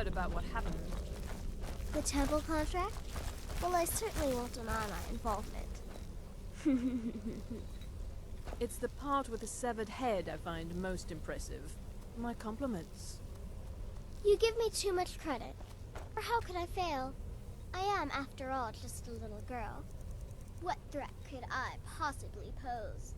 heard about what happened. The temple contract? Well, I certainly won't deny my involvement. It's the part with the severed head I find most impressive. My compliments. You give me too much credit. Or how could I fail? I am, after all, just a little girl. What threat could I possibly pose?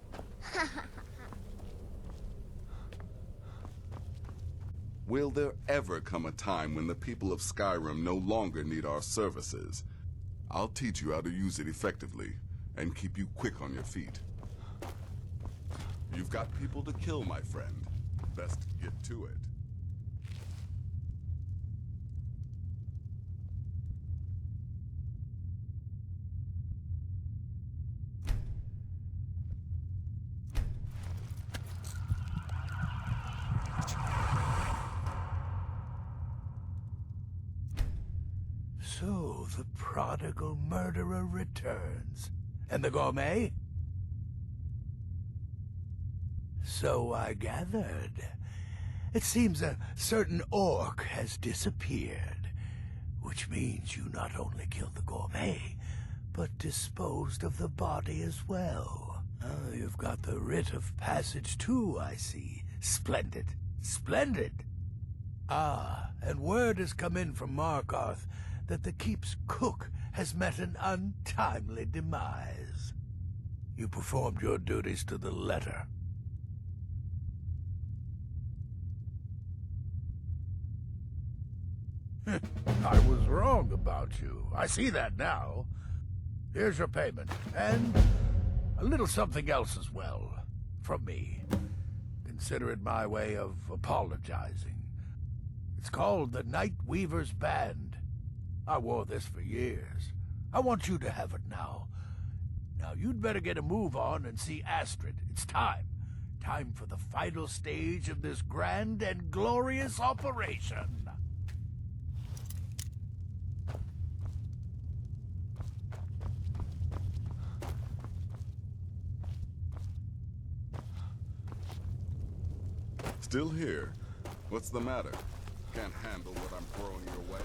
Will there ever come a time when the people of Skyrim no longer need our services? I'll teach you how to use it effectively, and keep you quick on your feet. You've got people to kill, my friend. Best get to it. So the prodigal murderer returns. And the gourmet? So I gathered. It seems a certain orc has disappeared, which means you not only killed the gourmet, but disposed of the body as well. You've got the writ of passage too, I see. Splendid. Splendid! Ah, and word has come in from Markarth that the keep's cook has met an untimely demise. You performed your duties to the letter. I was wrong about you. I see that now. Here's your payment, and a little something else as well, from me. Consider it my way of apologizing. It's called the Night Weaver's Band. I wore this for years. I want you to have it now. Now you'd better get a move on and see Astrid. It's time. Time for the final stage of this grand and glorious operation. Still here? What's the matter? Can't handle what I'm throwing your way?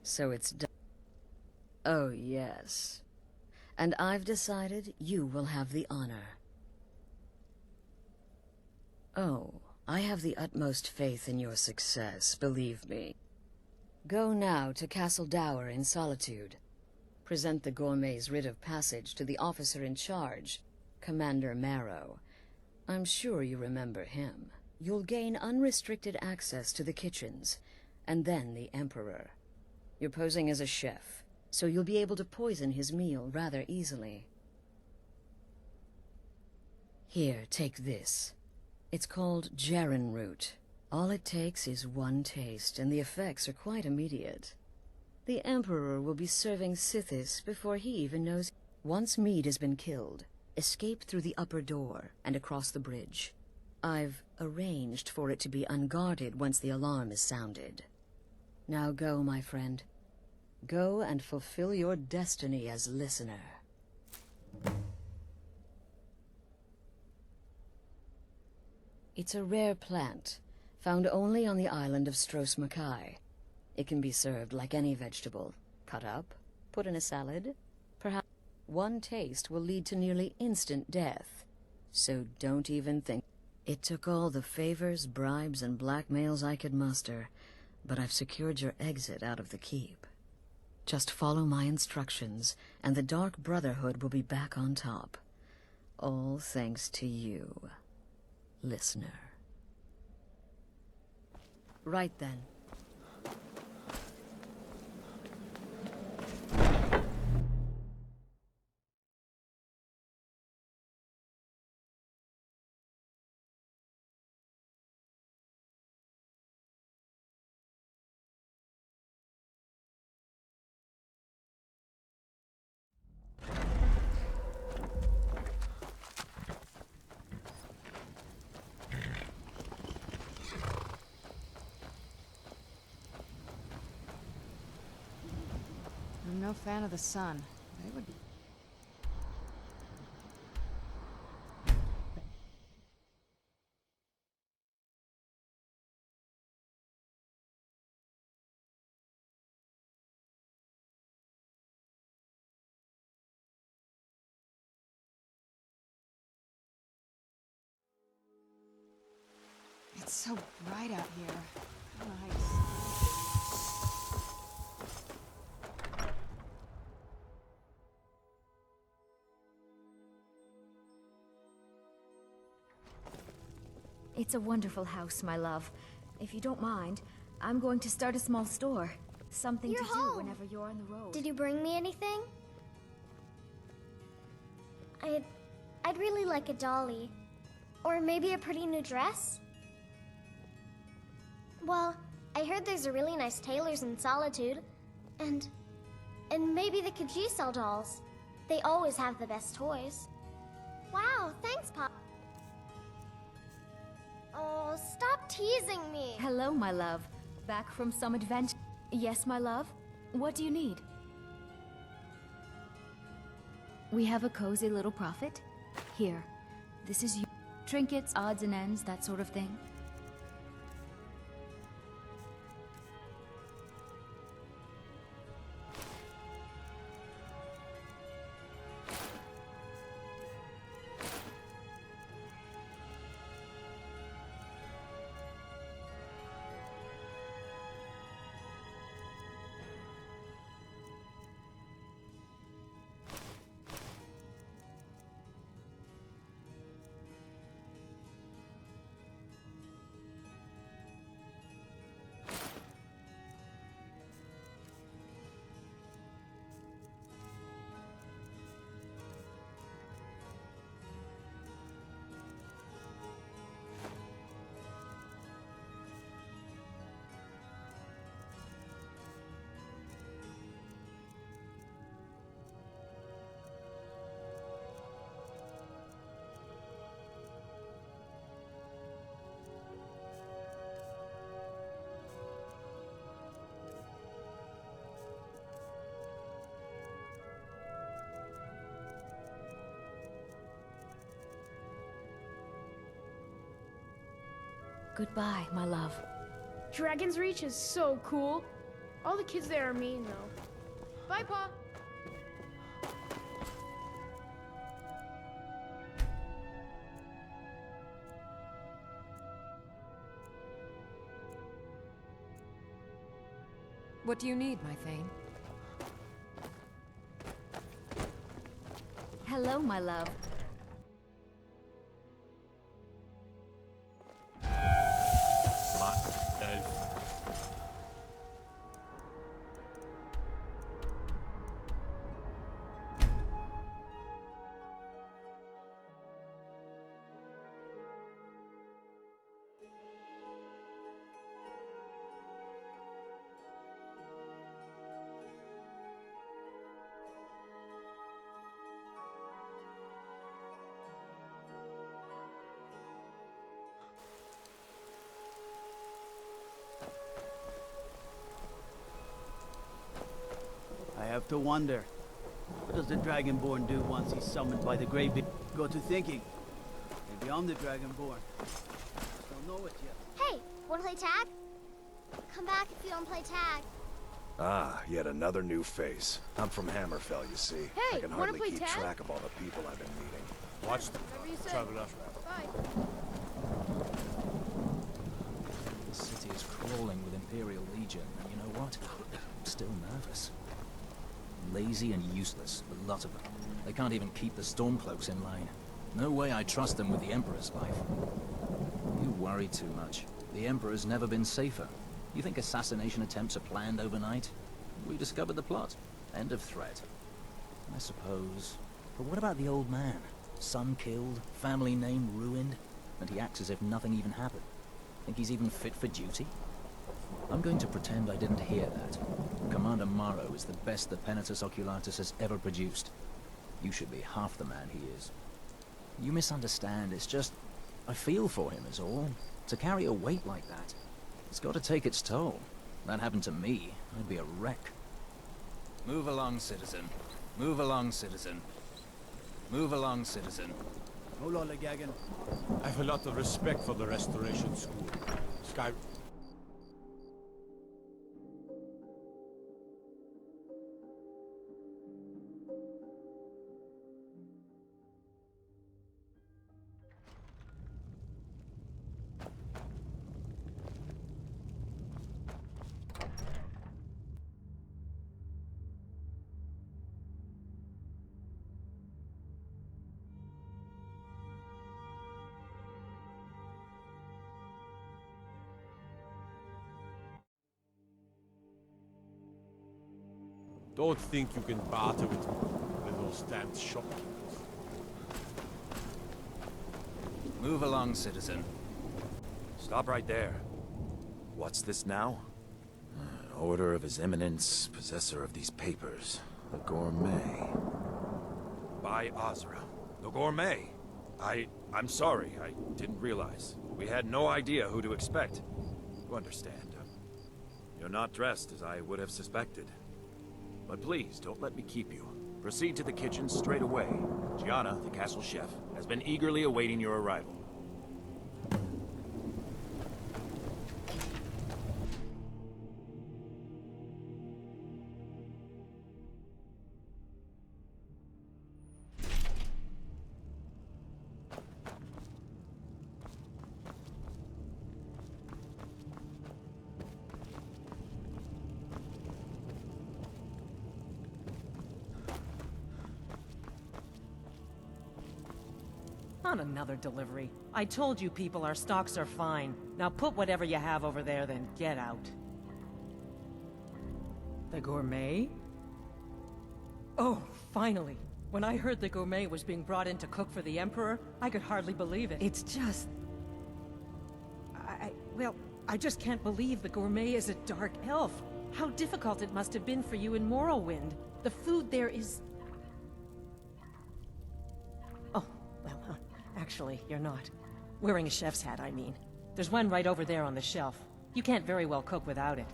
So it's done. Oh, yes. And I've decided you will have the honor. Oh, I have the utmost faith in your success, believe me. Go now to Castle Dower in Solitude. Present the gourmet's writ of passage to the officer in charge, Commander Marrow. I'm sure you remember him. You'll gain unrestricted access to the kitchens, and then the Emperor. You're posing as a chef, so you'll be able to poison his meal rather easily. Here, take this. It's called Jarren root. All it takes is one taste, and the effects are quite immediate. The Emperor will be serving Sithis before he even knows. Once Mead has been killed, escape through the upper door and across the bridge. I've arranged for it to be unguarded once the alarm is sounded. Now go, my friend. Go and fulfill your destiny as listener. It's a rare plant, found only on the island of Stros Mackay. It can be served like any vegetable, cut up, put in a salad. Perhaps one taste will lead to nearly instant death, so don't even think. It took all the favors, bribes, and blackmails I could muster, but I've secured your exit out of the keep. Just follow my instructions, and the Dark Brotherhood will be back on top. All thanks to you, listener. Right then. no fan of the sun. They would... It's so bright out here. I don't know how you see. It's a wonderful house, my love. If you don't mind, I'm going to start a small store. Something You're to home. do whenever you're on the road. Did you bring me anything? I'd really like a dolly. Or maybe a pretty new dress? Well, I heard there's a really nice tailor's in Solitude. And maybe the Kajisel dolls. They always have the best toys. Wow, thanks, Pop. Oh, stop teasing me. Hello, my love. Back from some adventure. Yes, my love? What do you need? We have a cozy little profit. Here, this is you. Trinkets, odds and ends, that sort of thing. Goodbye, my love. Dragon's Reach is so cool. All the kids there are mean, though. Bye, Pa. What do you need, my Thane? Hello, my love. I have to wonder, what does the Dragonborn do once he's summoned by the Greybeard? Go to thinking, maybe I'm the Dragonborn. Just don't know it yet. Hey, wanna play tag? Come back if you don't play tag. Ah, yet another new face. I'm from Hammerfell, you see. Hey, I can wanna hardly play keep tag? track of all the people I've been meeting. Watch the Whatever you say. traveler. Bye. The city is crawling with Imperial Legion, and you know what? I'm still nervous. Lazy and useless, the lot of them. They can't even keep the Stormcloaks in line. No way I trust them with the Emperor's life. You worry too much. The Emperor's never been safer. You think assassination attempts are planned overnight? We discovered the plot. End of threat. I suppose. But what about the old man? Son killed, family name ruined, and he acts as if nothing even happened. Think he's even fit for duty? I'm going to pretend I didn't hear that. Commander Morrow is the best the Penitus Oculatus has ever produced. You should be half the man he is. You misunderstand, it's just... I feel for him is all. To carry a weight like that, it's got to take its toll. That happened to me, I'd be a wreck. Move along, citizen. Move along, citizen. Move along, citizen. Hold on, Gagan. I have a lot of respect for the Restoration School. Sky... Don't think you can barter with little stamped shopkeepers. Move along, citizen. Stop right there. What's this now? An order of His Eminence, possessor of these papers. The Gourmet. By Azra. The Gourmet. I'm sorry. I didn't realize. We had no idea who to expect. You understand. You're not dressed as I would have suspected. But please, don't let me keep you. Proceed to the kitchen straight away. Gianna, the castle chef, has been eagerly awaiting your arrival. On another delivery. I told you people our stocks are fine. Now put whatever you have over there, then get out. The Gourmet? Oh, finally. When I heard the Gourmet was being brought in to cook for the Emperor, I could hardly believe it. It's just... Well, I just can't believe the Gourmet is a dark elf. How difficult it must have been for you in Morrowind. The food there is... Oh, well, actually, you're not. Wearing a chef's hat, I mean. There's one right over there on the shelf. You can't very well cook without it.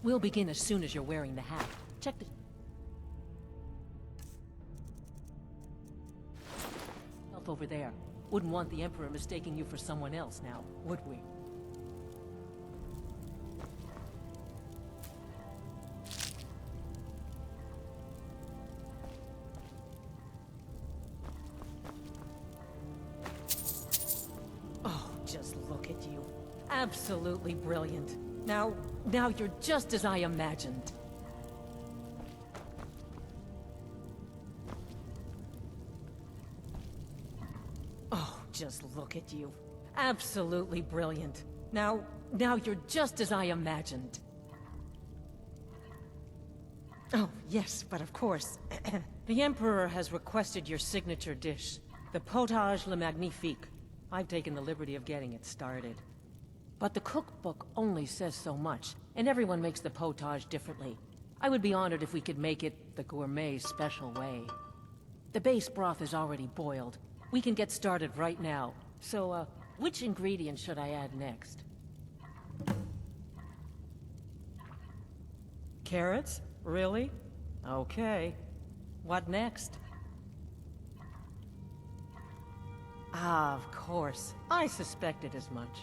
We'll begin as soon as you're wearing the hat. Check the... shelf over there. Wouldn't want the Emperor mistaking you for someone else now, would we? Oh, just look at you. Absolutely brilliant. Now you're just as I imagined. Oh, just look at you. Absolutely brilliant. Now you're just as I imagined. Oh, yes, but of course. The Emperor has requested your signature dish, the Potage le Magnifique. I've taken the liberty of getting it started. But the cookbook only says so much, and everyone makes the potage differently. I would be honored if we could make it the Gourmet's special way. The base broth is already boiled. We can get started right now. So, which ingredient should I add next? Carrots? Really? Okay. What next? Ah, of course. I suspected as much.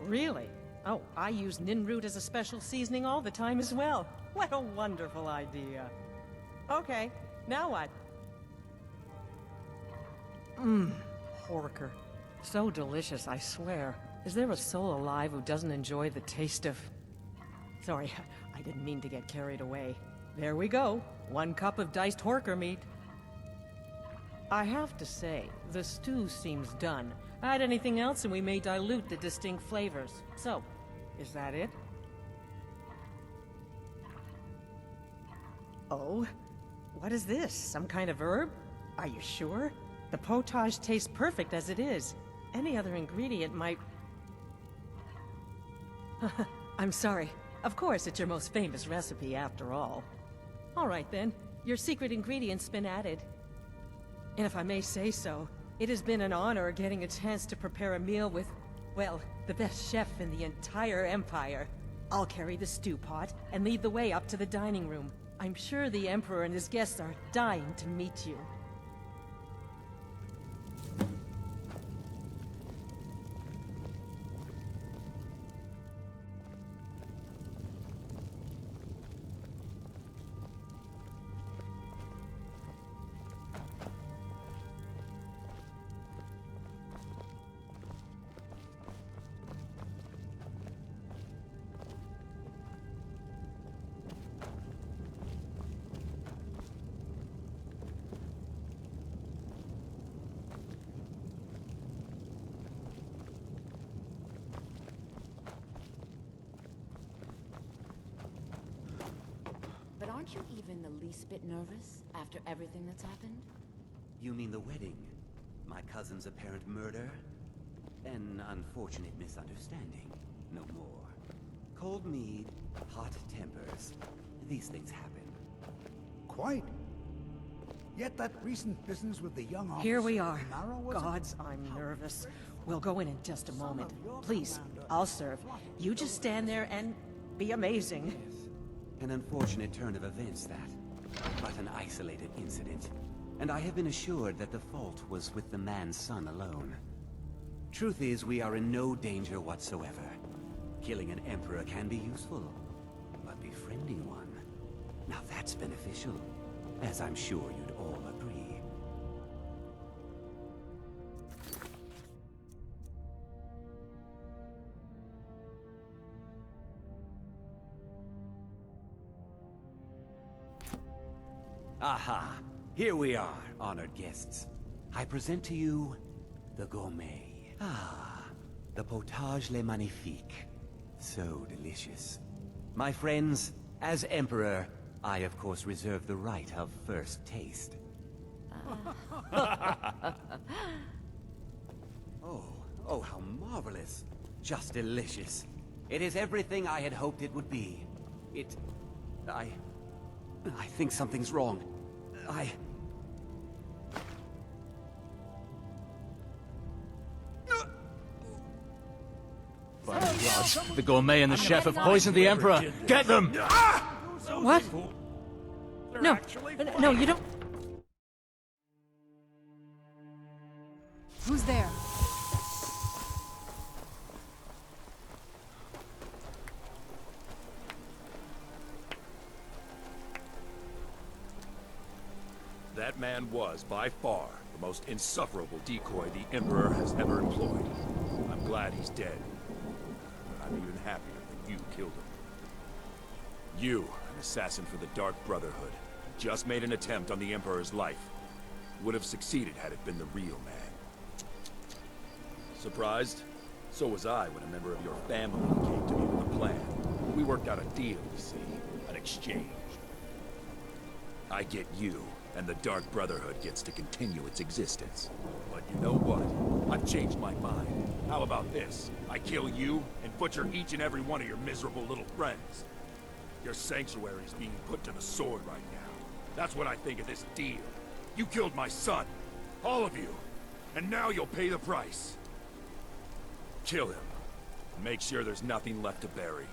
Really? Oh, I use Ninroot as a special seasoning all the time as well. What a wonderful idea. Okay, now what? Horker. So delicious, I swear. Is there a soul alive who doesn't enjoy the taste of... Sorry, I didn't mean to get carried away. There we go. 1 cup of diced horker meat. I have to say, the stew seems done. Add anything else and we may dilute the distinct flavors. So, is that it? Oh? What is this? Some kind of herb? Are you sure? The potage tastes perfect as it is. Any other ingredient might... I'm sorry. Of course, it's your most famous recipe after all. All right then, your secret ingredient's been added. And if I may say so, it has been an honor getting a chance to prepare a meal with, well, the best chef in the entire Empire. I'll carry the stew pot and lead the way up to the dining room. I'm sure the Emperor and his guests are dying to meet you. But aren't you even the least bit nervous after everything that's happened? You mean the wedding? My cousin's apparent murder? An unfortunate misunderstanding. No more. Cold mead, hot tempers. These things happen. Quite. Yet that recent business with the young officer... Here we are. Nara was Gods, I'm nervous. We'll go in just a moment. Please, I'll serve. You just stand there and be amazing. An unfortunate turn of events, that. But an isolated incident. And I have been assured that the fault was with the man's son alone. Truth is, we are in no danger whatsoever. Killing an emperor can be useful, but befriending one... now that's beneficial, as I'm sure you'd all agree. Aha! Here we are, honored guests. I present to you the gourmet. Ah, the potage le magnifique. So delicious. My friends, as Emperor, I of course reserve the right of first taste. Oh, how marvelous. Just delicious. It is everything I had hoped it would be. I think something's wrong. By the gods, the gourmet and the chef have poisoned the Emperor! Get them! What? No, no, you don't... Who's there? That man was, by far, the most insufferable decoy the Emperor has ever employed. I'm glad he's dead. But I'm even happier that you killed him. You, an assassin for the Dark Brotherhood, just made an attempt on the Emperor's life. Would have succeeded had it been the real man. Surprised? So was I when a member of your family came to me with a plan. We worked out a deal, you see. An exchange. I get you, and the Dark Brotherhood gets to continue its existence. But you know what? I've changed my mind. How about this? I kill you, and butcher each and every one of your miserable little friends. Your sanctuary is being put to the sword right now. That's what I think of this deal. You killed my son. All of you. And now you'll pay the price. Kill him. And make sure there's nothing left to bury.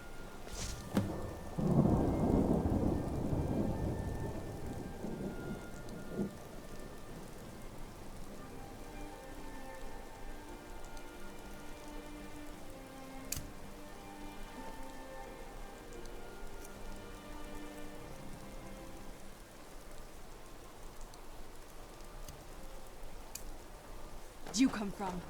You come from?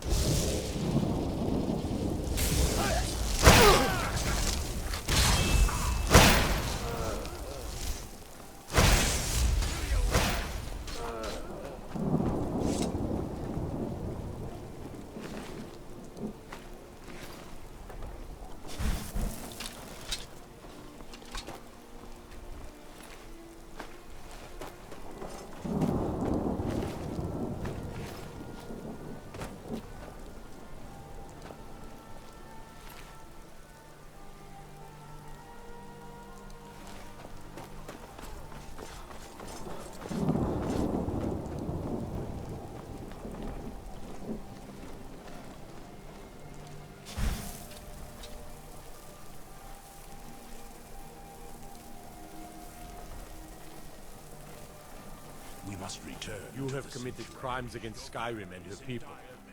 We must return. You have committed crimes against Skyrim and her people.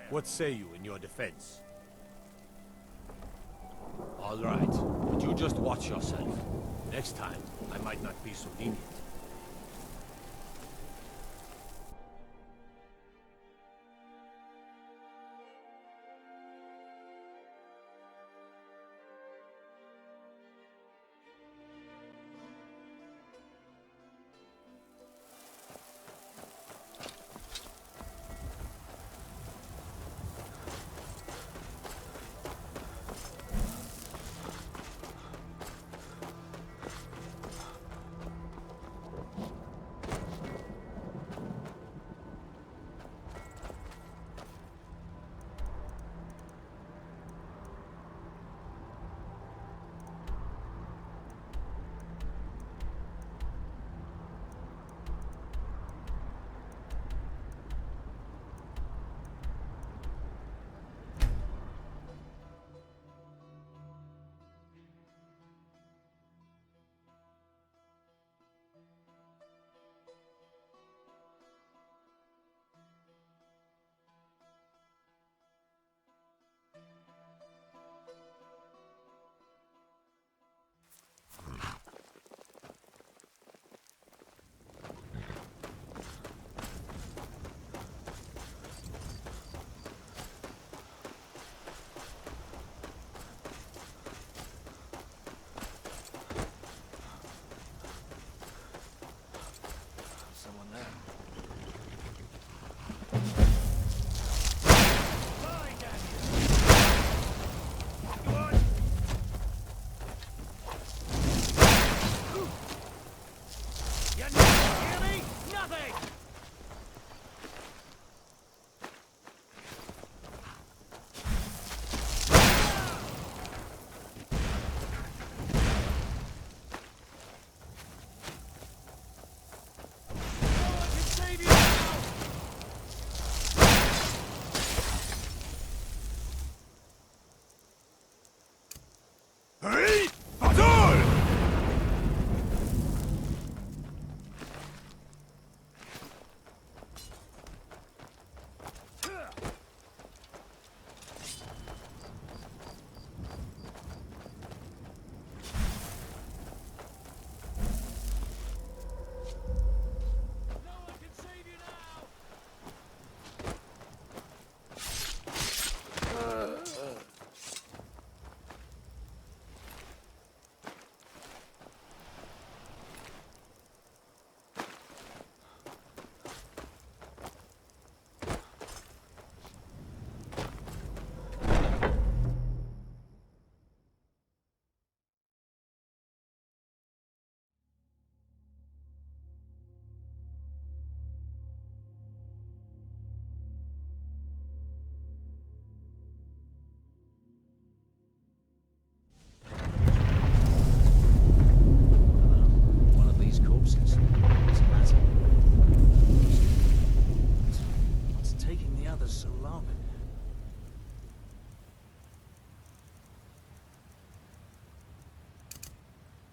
What say you in your defense? All right, but you just watch yourself. Next time, I might not be so lenient.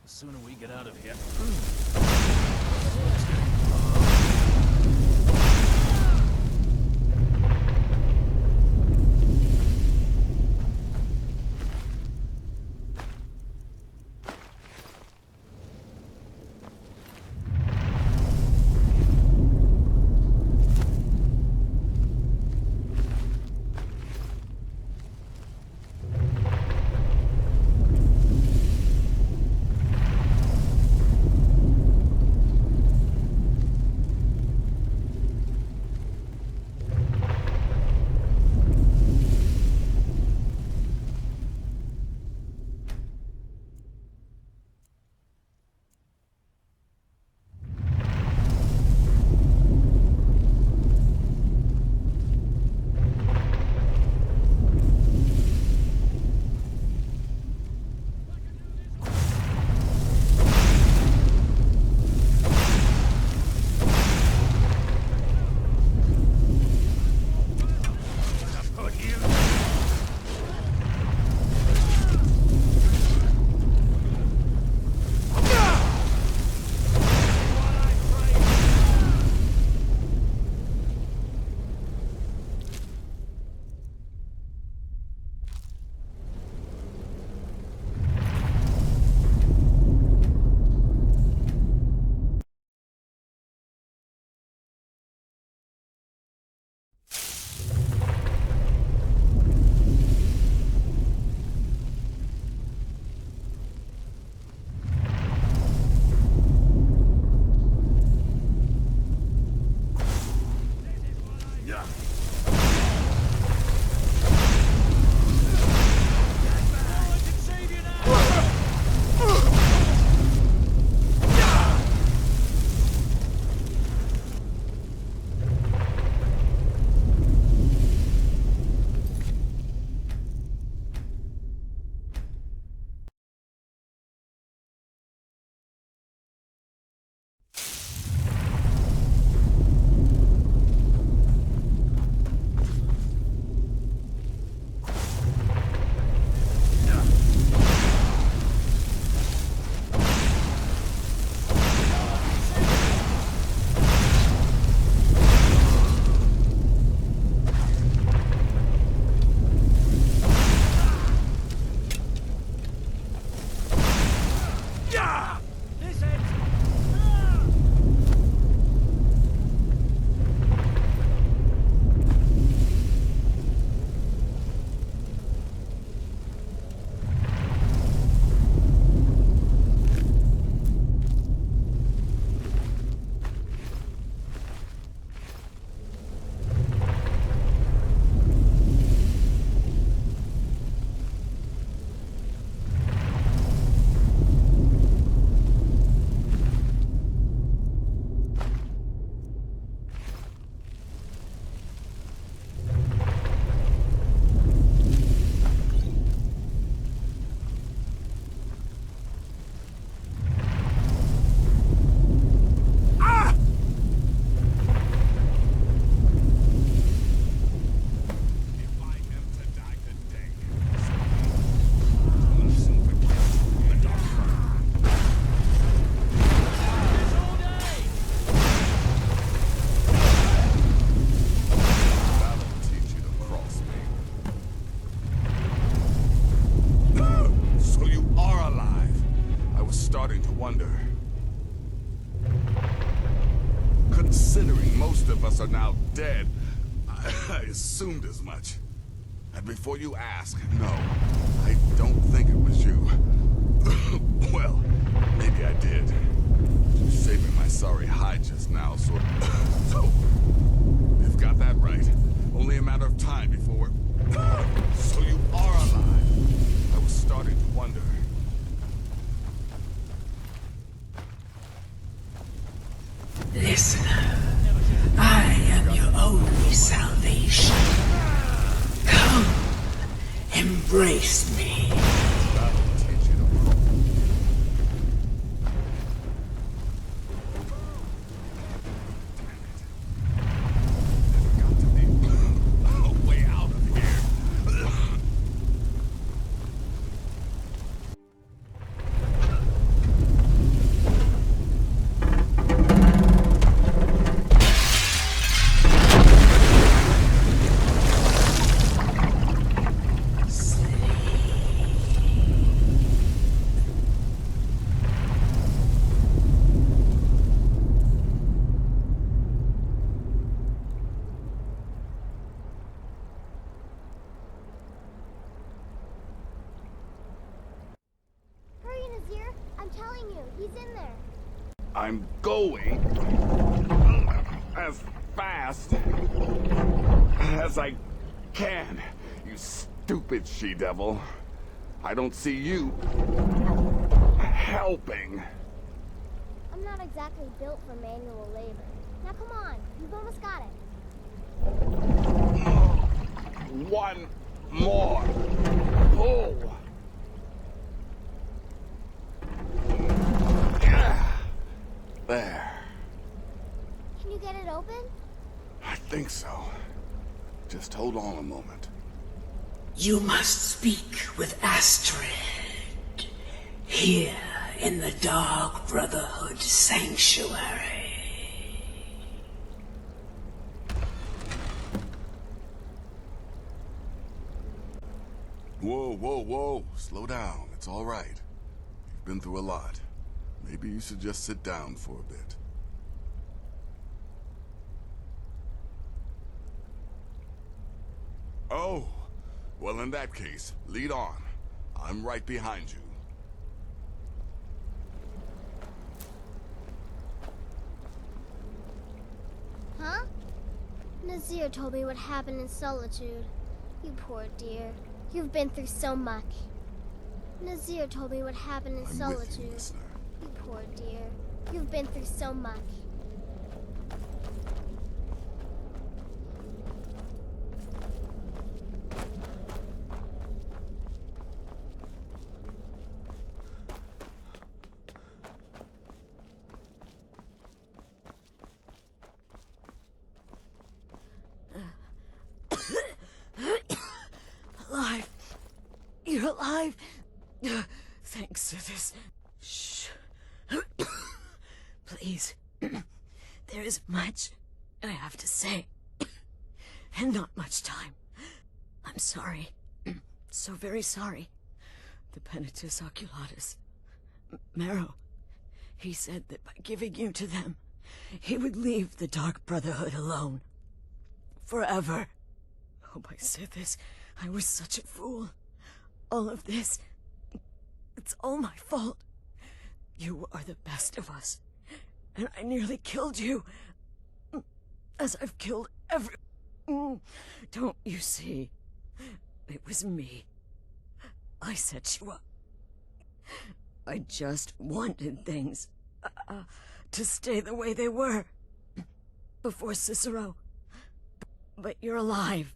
The sooner we get out of here. Considering most of us are now dead, I assumed as much. And before you ask, no, I don't think it was you. Well, maybe I did. You saved me my sorry hide just now, so you've got that right. Only a matter of time before so you are alive. I was starting to wonder. Listener, I am your only salvation. Come, embrace me. I'm going as fast as I can, you stupid she-devil. I don't see you helping. I'm not exactly built for manual labor. Now come on, you've almost got it. One more pull. There. Can you get it open? I think so. Just hold on a moment. You must speak with Astrid. Here in the Dark Brotherhood Sanctuary. Whoa, whoa, whoa. Slow down. It's all right. You've been through a lot. Maybe you should just sit down for a bit. Oh, well in that case, lead on. I'm right behind you. Huh? Nazir told me what happened in Solitude. You poor dear. You've been through so much. Nazir told me what happened in Solitude. You poor dear. You've been through so much. Alive. You're alive. Thanks to this. Shh. Please. There is much I have to say. And not much time. I'm sorry. So very sorry. The Penitus Oculatus. Marrow. He said that by giving you to them, he would leave the Dark Brotherhood alone. Forever. Oh, my Sithis, I was such a fool. All of this, it's all my fault. You are the best of us, and I nearly killed you, as I've killed every... Don't you see? It was me. I set you up. I just wanted things to stay the way they were before Cicero. But you're alive,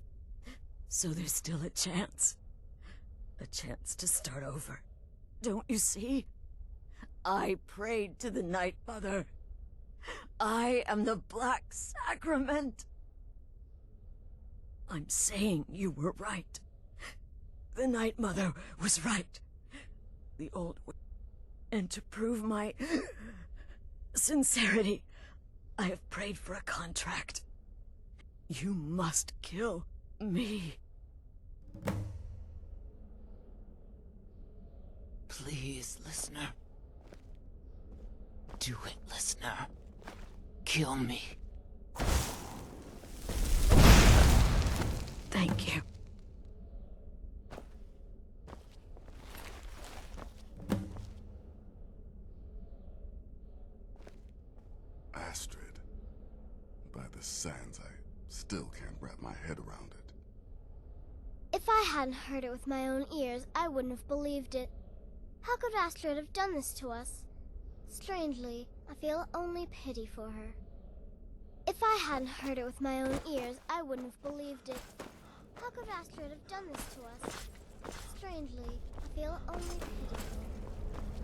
so there's still a chance. A chance to start over. Don't you see? I prayed to the Night Mother. I am the Black Sacrament. I'm saying you were right. The Night Mother was right. The old... And to prove my sincerity, I have prayed for a contract. You must kill me. Please, listener. Do it, listener. Kill me. Thank you. Astrid. By the sands, I still can't wrap my head around it. If I hadn't heard it with my own ears, I wouldn't have believed it. How could Astrid have done this to us? Strangely, I feel only pity for her. If I hadn't heard it with my own ears, I wouldn't have believed it. How could Astrid have done this to us? Strangely, I feel only pity for her.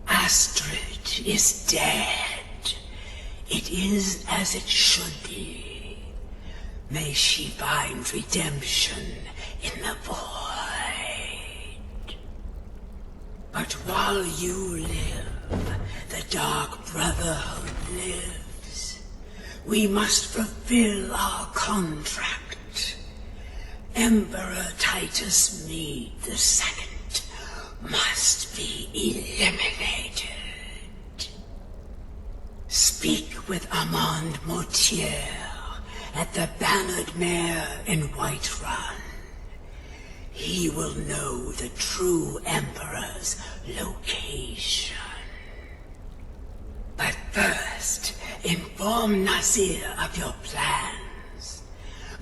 Astrid is dead. It is as it should be. May she find redemption in the void. But while you live, the Dark Brotherhood lives. We must fulfill our contract. Emperor Titus Meade II must be eliminated. Speak with Armand Mortier at the Bannered Mare in Whiterun. He will know the true Emperor's location. But first, inform Nazir of your plans.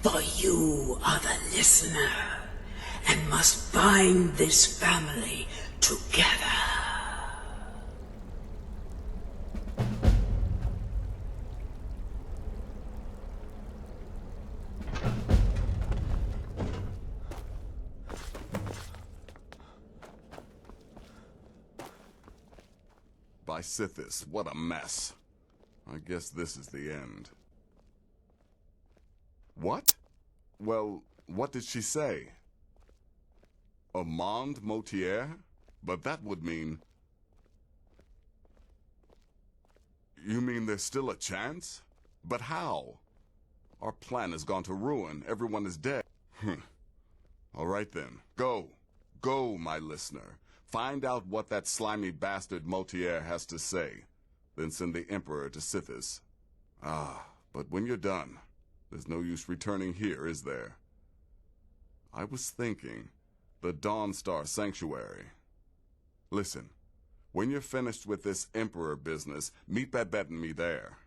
For you are the listener, and must bind this family together. By Sithis, what a mess. I guess this is the end. What? Well, what did she say? Armand Mortier? But that would mean... You mean there's still a chance? But how? Our plan has gone to ruin. Everyone is dead. All right then. Go. Go, my listener. Find out what that slimy bastard Mortier has to say. Then send the Emperor to Sithis. Ah, but when you're done, there's no use returning here, is there? I was thinking, the Dawnstar Sanctuary. Listen, when you're finished with this Emperor business, meet Babette and me there.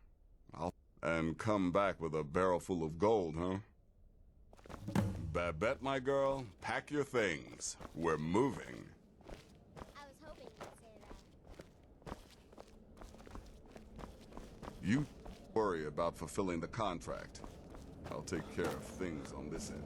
And come back with a barrel full of gold, huh? Babette, my girl, pack your things. We're moving. You worry about fulfilling the contract. I'll take care of things on this end.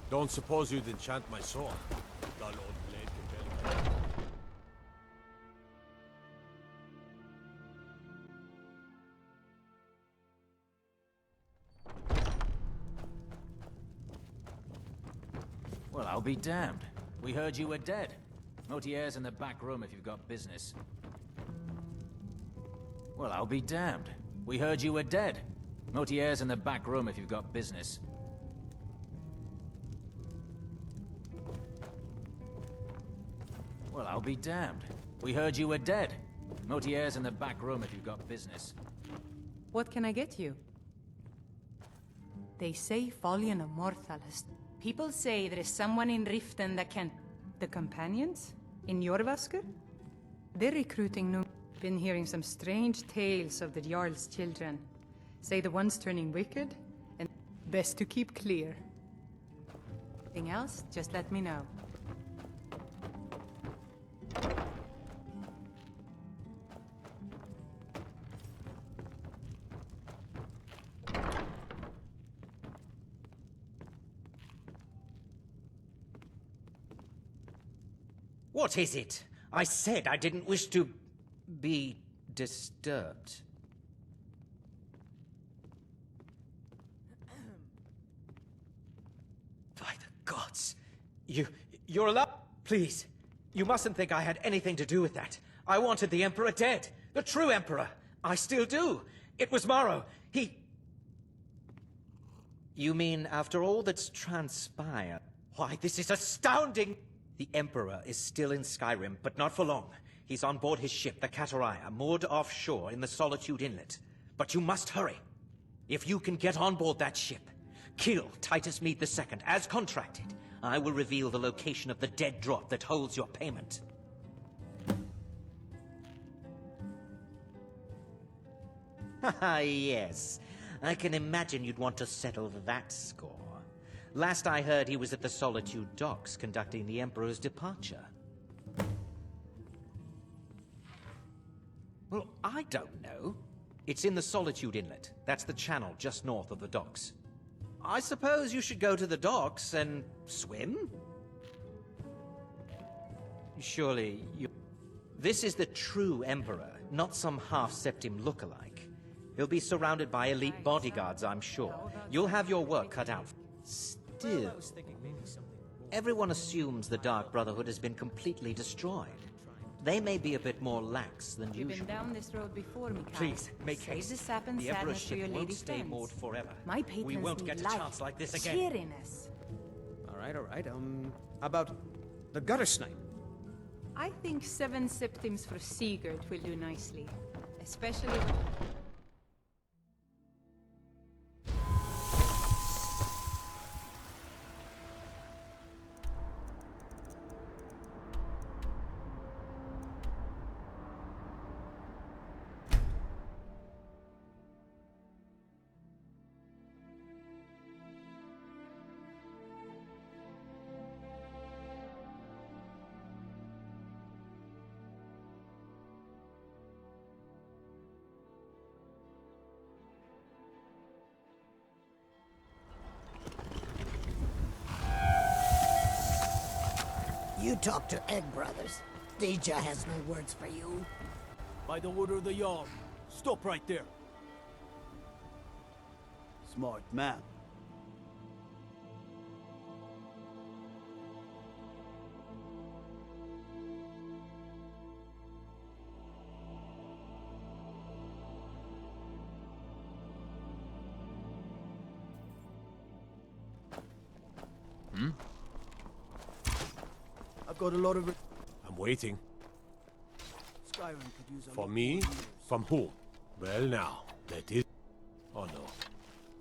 Don't suppose you'd enchant my sword? Dull old blade can barely... Well, I'll be damned. We heard you were dead. Mortier's in the back room if you've got business. Well, I'll be damned. We heard you were dead. Mortier's in the back room if you've got business. Well, I'll be damned. We heard you were dead. Mortier's in the back room if you've got business. What can I get you? They say Folian Immortal has People say there is someone in Riften that can... The companions? In Jorvaskr? They're recruiting new... Been hearing some strange tales of the Jarl's children. Say the one's turning wicked, and best to keep clear. Anything else, just let me know. What is it? I said I didn't wish to be disturbed. By the gods! You're allowed... Please, you mustn't think I had anything to do with that. I wanted the Emperor dead. The true Emperor. I still do. It was Morrow. He... You mean after all that's transpired? Why, this is astounding! The Emperor is still in Skyrim, but not for long. He's on board his ship, the Kataraya, moored offshore in the Solitude Inlet. But you must hurry. If you can get on board that ship, kill Titus Mead II, as contracted, I will reveal the location of the dead drop that holds your payment. Haha, yes. I can imagine you'd want to settle that score. Last I heard, he was at the Solitude docks conducting the Emperor's departure. Well, I don't know. It's in the Solitude Inlet. That's the channel just north of the docks. I suppose you should go to the docks and swim? Surely you... This is the true Emperor, not some half-septim lookalike. He'll be surrounded by elite bodyguards, I'm sure. You'll have your work cut out. Still, everyone assumes the Dark Brotherhood has been completely destroyed. They may be a bit more lax than usual. You've been down this road before, Mikhail. Please, make Save haste. the sap and The Emperor's sadness for your ship won't lady stay friends. moored forever. My patrons We won't get need a life, chance like this again. cheeriness. All right. About the gutter snipe. I think 7 septims for Sigurd will do nicely. Especially... You talk to Egg Brothers. Deja has no words for you. By the order of the Jarl, stop right there. Smart man. I've got a lot of... I'm waiting. Skyrim could use a For lot me? more leaders. From whom? Well now, that is... Oh no.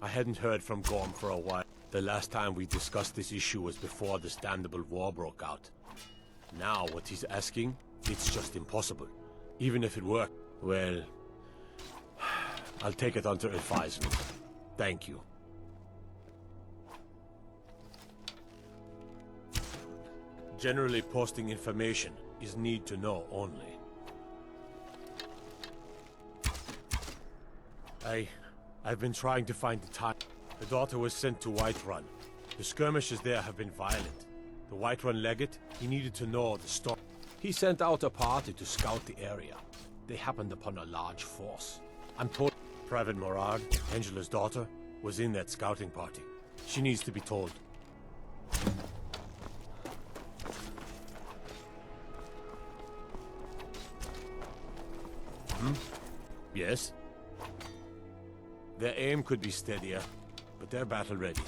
I hadn't heard from Gorm for a while. The last time we discussed this issue was before the Standable War broke out. Now what he's asking, it's just impossible. Even if it worked, well... I'll take it under advisement. Thank you. Generally posting information is need to know only. I've been trying to find the time. The daughter was sent to Whiterun. The skirmishes there have been violent. The Whiterun legate, he needed to know the story. He sent out a party to scout the area. They happened upon a large force. I'm told Private Morag, Angela's daughter, was in that scouting party. She needs to be told. Yes? Their aim could be steadier, but they're battle ready.